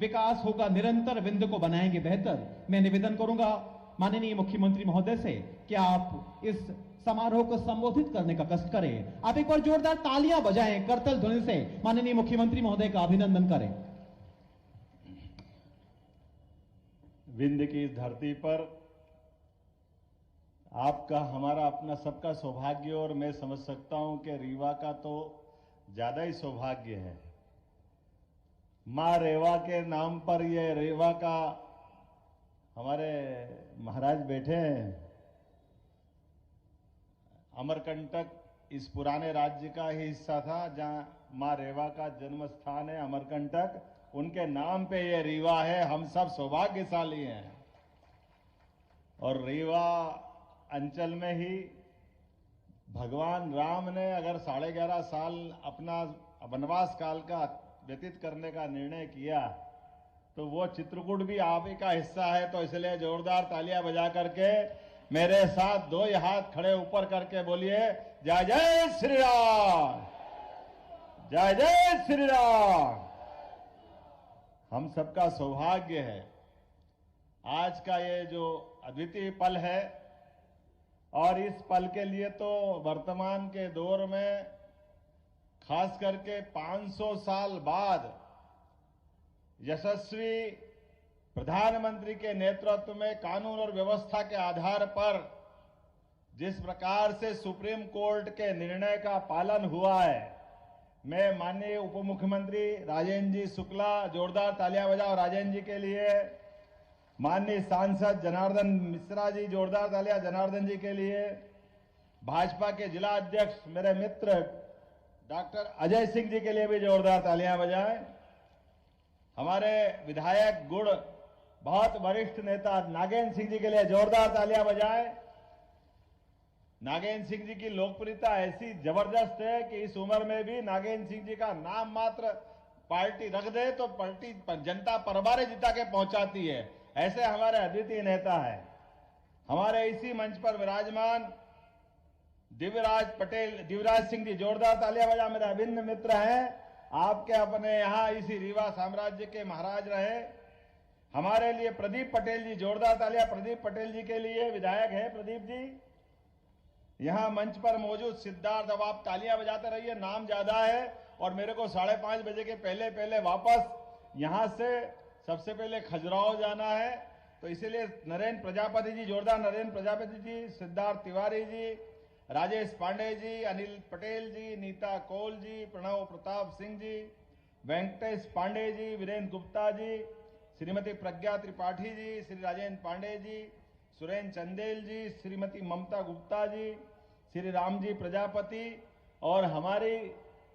विकास होगा निरंतर, विंध्य को बनाएंगे बेहतर। मैं निवेदन करूंगा माननीय मुख्यमंत्री महोदय से कि आप इस समारोह को संबोधित करने का कष्ट करें। आप एक बार जोरदार तालियां बजाएं, करतल ध्वनि से माननीय मुख्यमंत्री महोदय का अभिनंदन करें। विंध्य की इस धरती पर आपका, हमारा, अपना सबका सौभाग्य, और मैं समझ सकता हूं कि रीवा का तो ज्यादा ही सौभाग्य है। मां रेवा के नाम पर ये रेवा का हमारे महाराज बैठे हैं। अमरकंटक इस पुराने राज्य का ही हिस्सा था, जहां मां रेवा का जन्म स्थान है अमरकंटक, उनके नाम पे ये रीवा है। हम सब सौभाग्यशाली हैं। और रीवा अंचल में ही भगवान राम ने अगर 11.5 साल अपना वनवास काल का व्यतीत करने का निर्णय किया, तो वो चित्रकूट भी आप ही का हिस्सा है। तो इसलिए जोरदार तालियां बजा करके मेरे साथ 2 हाथ खड़े ऊपर करके बोलिए, जय जय श्री राम, जय जय श्री राम। हम सबका सौभाग्य है आज का ये जो अद्वितीय पल है। और इस पल के लिए तो वर्तमान के दौर में खास करके 500 साल बाद यशस्वी प्रधानमंत्री के नेतृत्व में कानून और व्यवस्था के आधार पर जिस प्रकार से सुप्रीम कोर्ट के निर्णय का पालन हुआ है, मैं माननीय उप मुख्यमंत्री राजेंद्र जी शुक्ला, जोरदार तालियां बजाओ राजेंद्र जी के लिए। माननीय सांसद जनार्दन मिश्रा जी, जोरदार तालियां जनार्दन जी के लिए। भाजपा के जिला अध्यक्ष मेरे मित्र डॉक्टर अजय सिंह जी के लिए भी जोरदार तालियां बजाएं। हमारे विधायक गुड़ बहुत वरिष्ठ नेता नागेंद्र सिंह जी के लिए जोरदार तालियां बजाएं। नागेंद्र सिंह जी की लोकप्रियता ऐसी जबरदस्त है कि इस उम्र में भी नागेंद्र सिंह जी का नाम मात्र पार्टी रख दे तो पार्टी जनता परबारे जिता के पहुंचाती है। ऐसे हमारे अद्वितीय नेता है। हमारे इसी मंच पर विराजमान दिव्यराज सिंह जी, जोरदार तालियां बजा, मेरे अभिन्न मित्र हैं। आपके अपने यहां इसी रीवा साम्राज्य के महाराज रहे। हमारे लिए प्रदीप पटेल जी, जोरदार तालियां प्रदीप पटेल जी के लिए, विधायक है प्रदीप जी। यहां मंच पर मौजूद सिद्धार्थ, अब आप तालियां बजाते रहिए, नाम ज्यादा है और मेरे को 5:30 बजे के पहले वापस यहां से सबसे पहले खजुराहो जाना है। तो इसीलिए नरेंद्र प्रजापति जी, जोरदार नरेंद्र प्रजापति जी, सिद्धार्थ तिवारी जी, राजेश पांडे जी, अनिल पटेल जी, नीता कौल जी, प्रणव प्रताप सिंह जी, वेंकटेश पांडे जी, वीरेंद्र गुप्ता जी, श्रीमती प्रज्ञा त्रिपाठी जी, श्री राजेंद्र पांडे जी, सुरेंद्र चंदेल जी, श्रीमती ममता गुप्ता जी, श्री राम जी प्रजापति और हमारी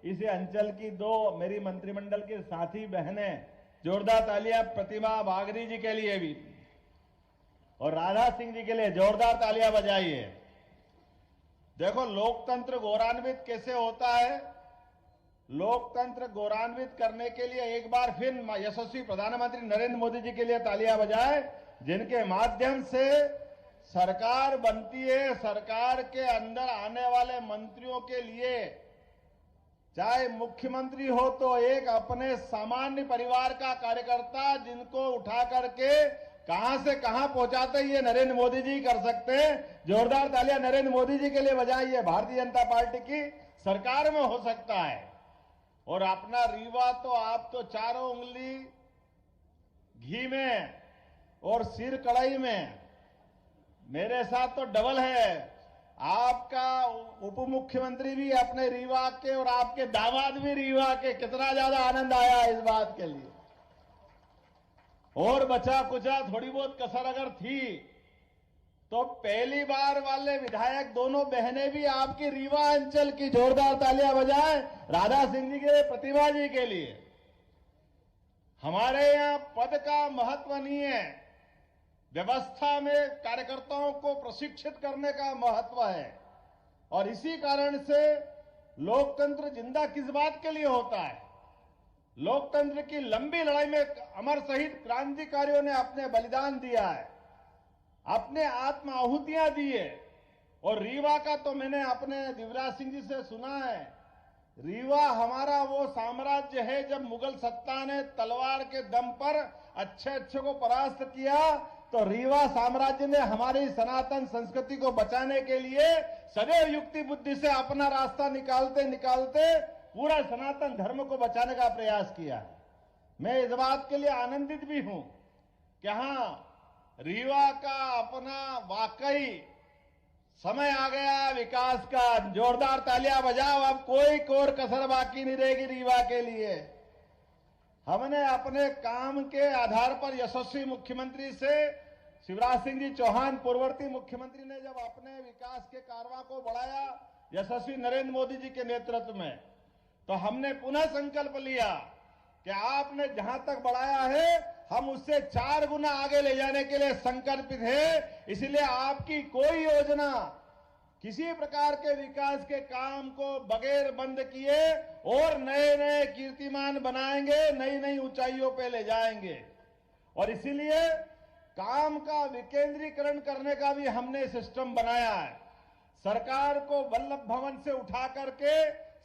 इस अंचल की 2 मेरी मंत्रिमंडल के साथी बहनें, जोरदार तालियां प्रतिमा बागरी जी के लिए भी और राधा सिंह जी के लिए जोरदार तालियां बजाइए। देखो लोकतंत्र गौरवान्वित कैसे होता है। लोकतंत्र गौरवान्वित करने के लिए एक बार फिर यशस्वी प्रधानमंत्री नरेंद्र मोदी जी के लिए तालियां बजाएं, जिनके माध्यम से सरकार बनती है। सरकार के अंदर आने वाले मंत्रियों के लिए, चाहे मुख्यमंत्री हो तो एक अपने सामान्य परिवार का कार्यकर्ता, जिनको उठा करके कहां से कहां पहुंचाते ये नरेंद्र मोदी जी कर सकते हैं। जोरदार तालियां नरेंद्र मोदी जी के लिए बजाइए। भारतीय जनता पार्टी की सरकार में हो सकता है। और अपना रीवा तो आप तो 4 उंगली घी में और सिर कढ़ाई में, मेरे साथ तो डबल है। आपका उप मुख्यमंत्री भी अपने रीवा के और आपके दामाद भी रीवा के, कितना ज्यादा आनंद आया इस बात के लिए। और बचा कुचा थोड़ी बहुत कसर अगर थी तो पहली बार वाले विधायक दोनों बहनें भी आपकी रीवा अंचल की, जोरदार तालियां बजाएं राधा सिंह जी के लिए, प्रतिभा जी के लिए। हमारे यहां पद का महत्व नहीं है, व्यवस्था में कार्यकर्ताओं को प्रशिक्षित करने का महत्व है। और इसी कारण से लोकतंत्र जिंदा किस बात के लिए होता है। लोकतंत्र की लंबी लड़ाई में अमर शहीद क्रांतिकारियों ने अपने बलिदान दिया है, अपने आत्म आहुतियां दी है। और रीवा का तो मैंने अपने दिव्यराज सिंह जी से सुना है, रीवा हमारा वो साम्राज्य है जब मुगल सत्ता ने तलवार के दम पर अच्छे अच्छे को परास्त किया, तो रीवा साम्राज्य ने हमारी सनातन संस्कृति को बचाने के लिए सदैव युक्ति बुद्धि से अपना रास्ता निकालते निकालते पूरा सनातन धर्म को बचाने का प्रयास किया। मैं इस बात के लिए आनंदित भी हूं कि हां, रीवा का अपना वाकई समय आ गया विकास का। जोरदार तालियां बजाओ, अब कोई कोर कसर बाकी नहीं रहेगी रीवा के लिए। हमने अपने काम के आधार पर यशस्वी मुख्यमंत्री से शिवराज सिंह जी चौहान पूर्ववर्ती मुख्यमंत्री ने जब अपने विकास के कारवां को बढ़ाया यशस्वी नरेंद्र मोदी जी के नेतृत्व में, तो हमने पुनः संकल्प लिया कि आपने जहां तक बढ़ाया है हम उससे 4 गुना आगे ले जाने के लिए संकल्पित है। इसलिए आपकी कोई योजना, किसी प्रकार के विकास के काम को बगैर बंद किए और नए नए कीर्तिमान बनाएंगे, नई नई ऊंचाइयों पे ले जाएंगे। और इसीलिए काम का विकेंद्रीकरण करने का भी हमने सिस्टम बनाया है। सरकार को वल्लभ भवन से उठा करके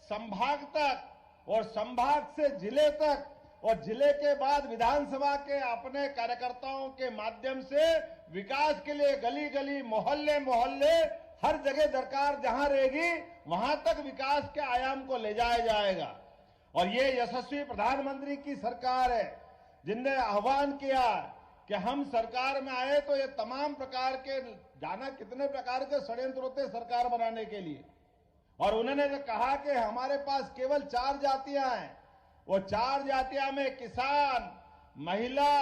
संभाग तक और संभाग से जिले तक और जिले के बाद विधानसभा के अपने कार्यकर्ताओं के माध्यम से विकास के लिए गली गली मोहल्ले मोहल्ले हर जगह दरकार जहां रहेगी वहां तक विकास के आयाम को ले जाया जाएगा। और ये यशस्वी प्रधानमंत्री की सरकार है जिनने आह्वान किया कि हम सरकार में आए तो ये तमाम प्रकार के, जाना कितने प्रकार के षड्यंत्र होते सरकार बनाने के लिए, और उन्होंने तो कहा कि हमारे पास केवल 4 जातियां हैं। वो 4 जातियां में किसान, महिला,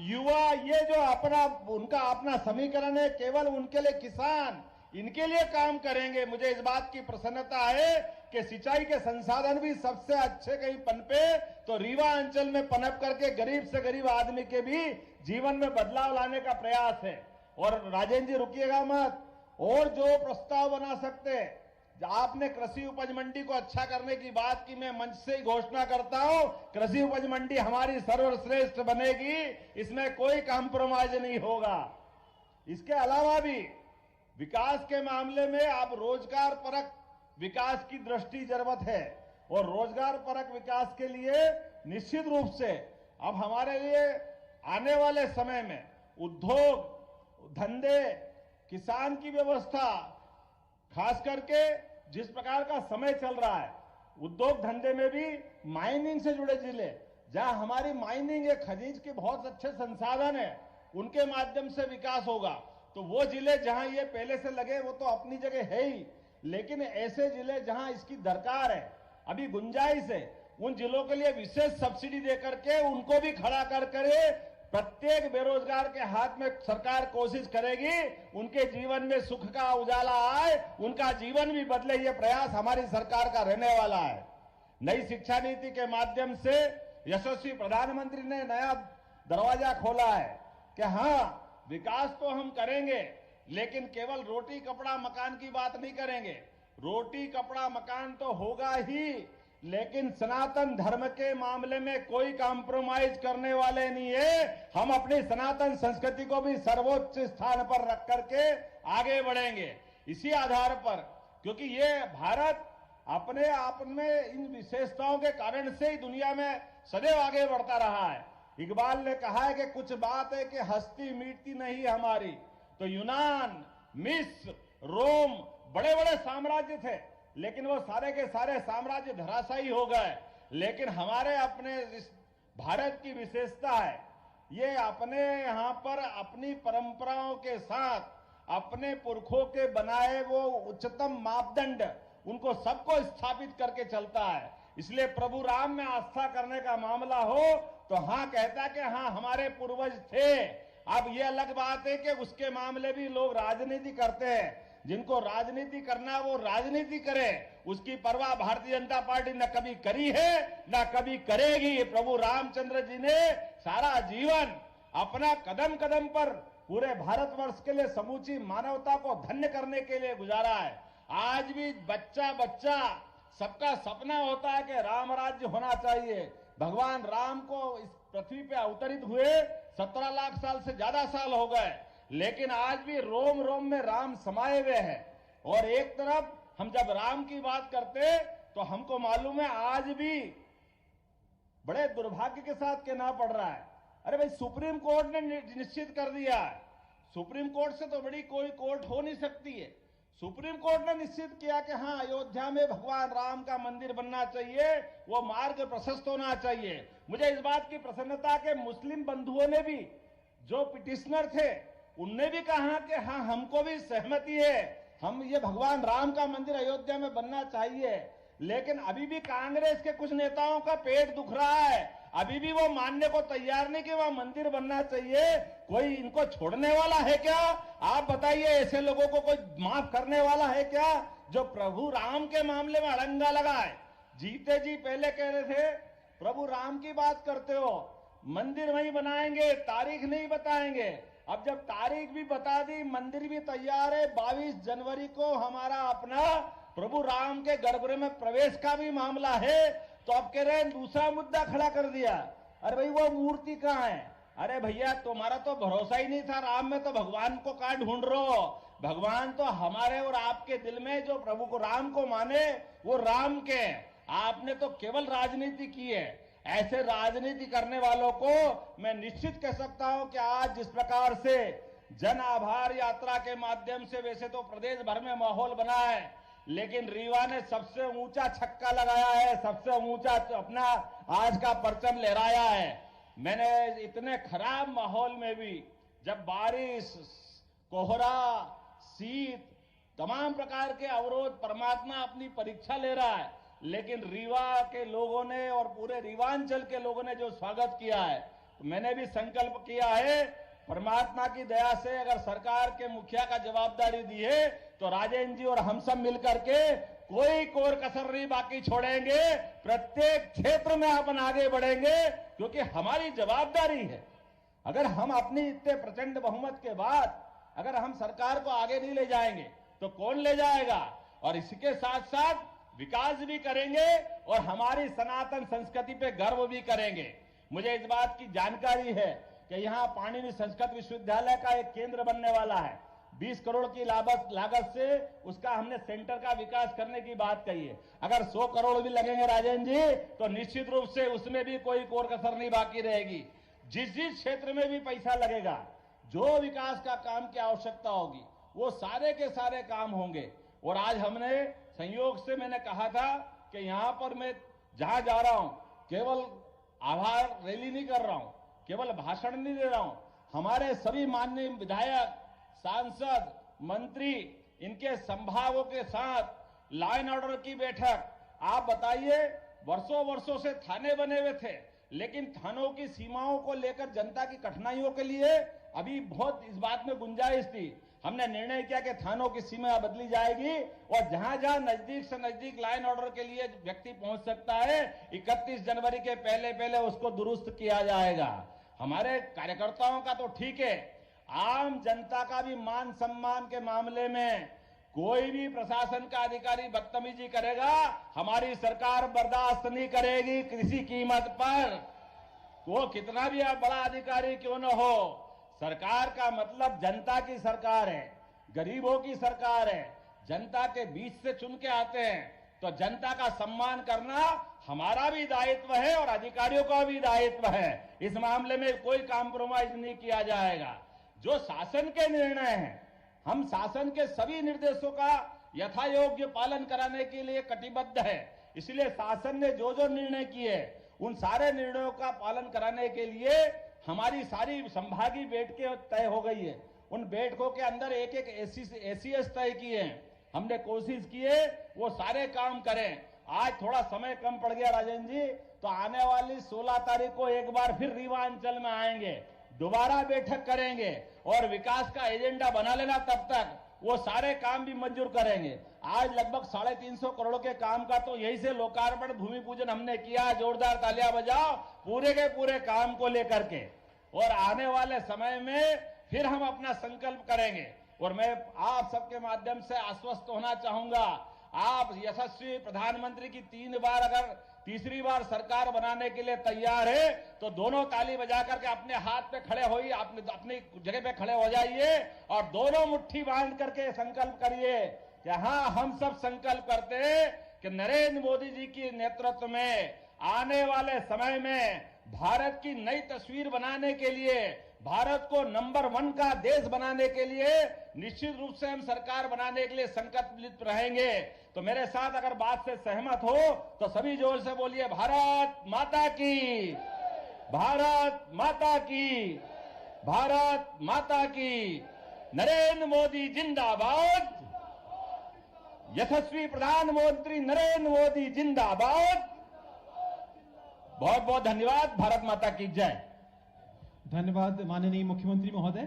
युवा, ये जो उनका अपना समीकरण है, केवल उनके लिए किसान, इनके लिए काम करेंगे। मुझे इस बात की प्रसन्नता है कि सिंचाई के संसाधन भी सबसे अच्छे कहीं पनपे तो रीवा अंचल में पनप करके गरीब से गरीब आदमी के भी जीवन में बदलाव लाने का प्रयास है। और राजेंद्र जी रुकिएगा मत, और जो प्रस्ताव बना सकते, आपने कृषि उपज मंडी को अच्छा करने की बात की, मैं मंच से ही घोषणा करता हूं, कृषि उपज मंडी हमारी सर्वश्रेष्ठ बनेगी, इसमें कोई कॉम्प्रोमाइज नहीं होगा। इसके अलावा भी विकास के मामले में आप रोजगार परक विकास की दृष्टि जरूरत है, और रोजगार परक विकास के लिए निश्चित रूप से अब हमारे लिए आने वाले समय में उद्योग धंधे, किसान की व्यवस्था, खास करके जिस प्रकार का समय चल रहा है, उद्योग धंधे में भी माइनिंग से जुड़े जिले जहां हमारी माइनिंग है, खनिज के बहुत अच्छे संसाधन है, उनके माध्यम से विकास होगा। तो वो जिले जहां ये पहले से लगे वो तो अपनी जगह है ही, लेकिन ऐसे जिले जहां इसकी दरकार है, अभी गुंजाइश है, उन जिलों के लिए विशेष सब्सिडी देकर के उनको भी खड़ा कर करे प्रत्येक बेरोजगार के हाथ में सरकार कोशिश करेगी उनके जीवन में सुख का उजाला आए, उनका जीवन भी बदले। ये प्रयास हमारी सरकार का रहने वाला है। नई शिक्षा नीति के माध्यम से यशस्वी प्रधानमंत्री ने नया दरवाजा खोला है कि हां, विकास तो हम करेंगे, लेकिन केवल रोटी कपड़ा मकान की बात नहीं करेंगे। रोटी कपड़ा मकान तो होगा ही, लेकिन सनातन धर्म के मामले में कोई कॉम्प्रोमाइज करने वाले नहीं है। हम अपनी सनातन संस्कृति को भी सर्वोच्च स्थान पर रख करके आगे बढ़ेंगे। इसी आधार पर, क्योंकि ये भारत अपने आप में इन विशेषताओं के कारण से ही दुनिया में सदैव आगे बढ़ता रहा है। इकबाल ने कहा है कि कुछ बात है कि हस्ती मिटती नहीं हमारी। तो यूनान, मिस्र, रोम बड़े बड़े साम्राज्य थे, लेकिन वो सारे के सारे साम्राज्य धराशायी हो गए। लेकिन हमारे अपने इस भारत की विशेषता है, ये अपने यहां पर अपनी परंपराओं के साथ अपने पुरखों के बनाए वो उच्चतम मापदंड, उनको सबको स्थापित करके चलता है। इसलिए प्रभु राम में आस्था करने का मामला हो तो हां कहता कि हां हमारे पूर्वज थे। अब ये अलग बात है कि उसके मामले भी लोग राजनीति करते हैं। जिनको राजनीति करना वो राजनीति करे, उसकी परवाह भारतीय जनता पार्टी न कभी करी है न कभी करेगी। प्रभु रामचंद्र जी ने सारा जीवन अपना कदम कदम पर पूरे भारतवर्ष के लिए समूची मानवता को धन्य करने के लिए गुजारा है। आज भी बच्चा बच्चा सबका सपना होता है कि राम राज्य होना चाहिए। भगवान राम को इस पृथ्वी पे अवतरित हुए 17 लाख साल से ज्यादा साल हो गए, लेकिन आज भी रोम रोम में राम समाये हुए हैं। और एक तरफ हम जब राम की बात करते तो हमको मालूम है आज भी बड़े दुर्भाग्य के साथ कहना पड़ रहा है। अरे भाई, सुप्रीम कोर्ट ने निश्चित कर दिया है, सुप्रीम कोर्ट से तो बड़ी कोई कोर्ट हो नहीं सकती है। सुप्रीम कोर्ट ने निश्चित किया कि हाँ, अयोध्या में भगवान राम का मंदिर बनना चाहिए, वो मार्ग प्रशस्त होना चाहिए। मुझे इस बात की प्रसन्नता के मुस्लिम बंधुओं ने भी, जो पिटिशनर थे, उनने भी कहा कि हाँ, हमको भी सहमति है, हम ये भगवान राम का मंदिर अयोध्या में बनना चाहिए। लेकिन अभी भी कांग्रेस के कुछ नेताओं का पेट दुख रहा है, अभी भी वो मानने को तैयार नहीं कि वह मंदिर बनना चाहिए। कोई इनको छोड़ने वाला है क्या? आप बताइए, ऐसे लोगों को कोई माफ करने वाला है क्या, जो प्रभु राम के मामले में अड़ंगा लगाए? जीते जी पहले कह रहे थे प्रभु राम की बात करते हो, मंदिर वहीं बनाएंगे, तारीख नहीं बताएंगे। अब जब तारीख भी बता दी, मंदिर भी तैयार है, 22 जनवरी को हमारा अपना प्रभु राम के गर्भगृह में प्रवेश का भी मामला है, तो अब कह रहे हैं दूसरा मुद्दा खड़ा कर दिया। अरे भाई, वो मूर्ति कहाँ है? अरे भैया, तुम्हारा तो भरोसा ही नहीं था राम में, तो भगवान को कहाँ ढूंढ रहे हो? भगवान तो हमारे और आपके दिल में, जो प्रभु को राम को माने वो राम के। आपने तो केवल राजनीति की है। ऐसे राजनीति करने वालों को मैं निश्चित कह सकता हूं कि आज जिस प्रकार से जन आभार यात्रा के माध्यम से वैसे तो प्रदेश भर में माहौल बना है, लेकिन रीवा ने सबसे ऊंचा छक्का लगाया है, सबसे ऊंचा अपना आज का परचम लहराया है। मैंने इतने खराब माहौल में भी, जब बारिश, कोहरा, शीत, तमाम प्रकार के अवरोध, परमात्मा अपनी परीक्षा ले रहा है, लेकिन रीवा के लोगों ने और पूरे रीवांचल के लोगों ने जो स्वागत किया है, तो मैंने भी संकल्प किया है, परमात्मा की दया से अगर सरकार के मुखिया का जवाबदारी दी है, तो राजेंद्र जी और हम सब मिलकर के कोई कोर कसर नहीं बाकी छोड़ेंगे, प्रत्येक क्षेत्र में अपन आगे बढ़ेंगे, क्योंकि हमारी जवाबदारी है। अगर हम अपनी इतने प्रचंड बहुमत के बाद अगर हम सरकार को आगे नहीं ले जाएंगे तो कौन ले जाएगा? और इसके साथ साथ विकास भी करेंगे और हमारी सनातन संस्कृति पे गर्व भी करेंगे। मुझे इस बात की जानकारी है कि यहाँ पाणिनि संस्कृत विश्वविद्यालय का एक केंद्र बनने वाला है। 20 करोड़ की लागत से उसका हमने सेंटर का विकास करने की बात कही है। अगर 100 करोड़ भी लगेंगे राजेंद्र जी, तो निश्चित रूप से उसमें भी कोई कोर कसर नहीं बाकी रहेगी। जिस जिस क्षेत्र में भी पैसा लगेगा, जो विकास का काम की आवश्यकता होगी, वो सारे के सारे काम होंगे। और आज हमने संयोग से, मैंने कहा था कि यहां पर मैं जहां जा रहा हूं, केवल आभार रैली नहीं कर रहा हूं, केवल भाषण नहीं दे रहा हूं। हमारे सभी माननीय विधायक, सांसद, मंत्री, इनके संभागों के साथ लॉ एंड ऑर्डर की बैठक। आप बताइए, वर्षों वर्षों से थाने बने हुए थे, लेकिन थानों की सीमाओं को लेकर जनता की कठिनाइयों के लिए अभी बहुत इस बात में गुंजाइश थी। हमने निर्णय किया कि थानों की सीमा बदली जाएगी और जहां जहां नजदीक से नजदीक लॉ एंड ऑर्डर के लिए व्यक्ति पहुंच सकता है, 31 जनवरी के पहले पहले उसको दुरुस्त किया जाएगा। हमारे कार्यकर्ताओं का तो ठीक है, आम जनता का भी मान सम्मान के मामले में कोई भी प्रशासन का अधिकारी बदतमीजी करेगा, हमारी सरकार बर्दाश्त नहीं करेगी किसी कीमत पर। वो कितना भी बड़ा अधिकारी क्यों न हो, सरकार का मतलब जनता की सरकार है, गरीबों की सरकार है, जनता के बीच से चुन के आते हैं, तो जनता का सम्मान करना हमारा भी दायित्व है और अधिकारियों का भी दायित्व है। इस मामले में कोई कॉम्प्रोमाइज नहीं किया जाएगा। जो शासन के निर्णय हैं, हम शासन के सभी निर्देशों का यथायोग्य पालन कराने के लिए कटिबद्ध है। इसलिए शासन ने जो जो निर्णय किए, उन सारे निर्णयों का पालन कराने के लिए हमारी सारी संभागीय बैठकें तय हो गई है। उन बैठकों के अंदर एक एक एसीएस तय किए हैं। हमने कोशिश की है वो सारे काम करें। आज थोड़ा समय कम पड़ गया राजेंद्र जी, तो आने वाली 16 तारीख को एक बार फिर रीवांचल में आएंगे, दोबारा बैठक करेंगे और विकास का एजेंडा बना लेना। तब तक वो सारे काम भी मंजूर करेंगे। आज लगभग 350 करोड़ के काम का तो यही से लोकार्पण, भूमि पूजन हमने किया। जोरदार तालियां बजाओ पूरे के पूरे काम को लेकर के। और आने वाले समय में फिर हम अपना संकल्प करेंगे। और मैं आप सबके माध्यम से आश्वस्त होना चाहूंगा, आप यशस्वी प्रधानमंत्री की 3 बार अगर तीसरी बार सरकार बनाने के लिए तैयार है, तो दोनों ताली बजा करके अपने हाथ पे खड़े होइए, अपनी जगह पे खड़े हो जाइए और दोनों मुट्ठी बांध करके संकल्प करिए कि हाँ, हम सब संकल्प करते हैं कि नरेंद्र मोदी जी के नेतृत्व में आने वाले समय में भारत की नई तस्वीर बनाने के लिए, भारत को नंबर 1 का देश बनाने के लिए निश्चित रूप से हम सरकार बनाने के लिए संकल्पित रहेंगे। तो मेरे साथ अगर बात से सहमत हो तो सभी जोर से बोलिए, भारत माता की, भारत माता की, भारत माता की। नरेंद्र मोदी जिंदाबाद, यशस्वी प्रधानमंत्री नरेंद्र मोदी जिंदाबाद। बहुत बहुत धन्यवाद। भारत माता की जय। धन्यवाद माननीय मुख्यमंत्री महोदय।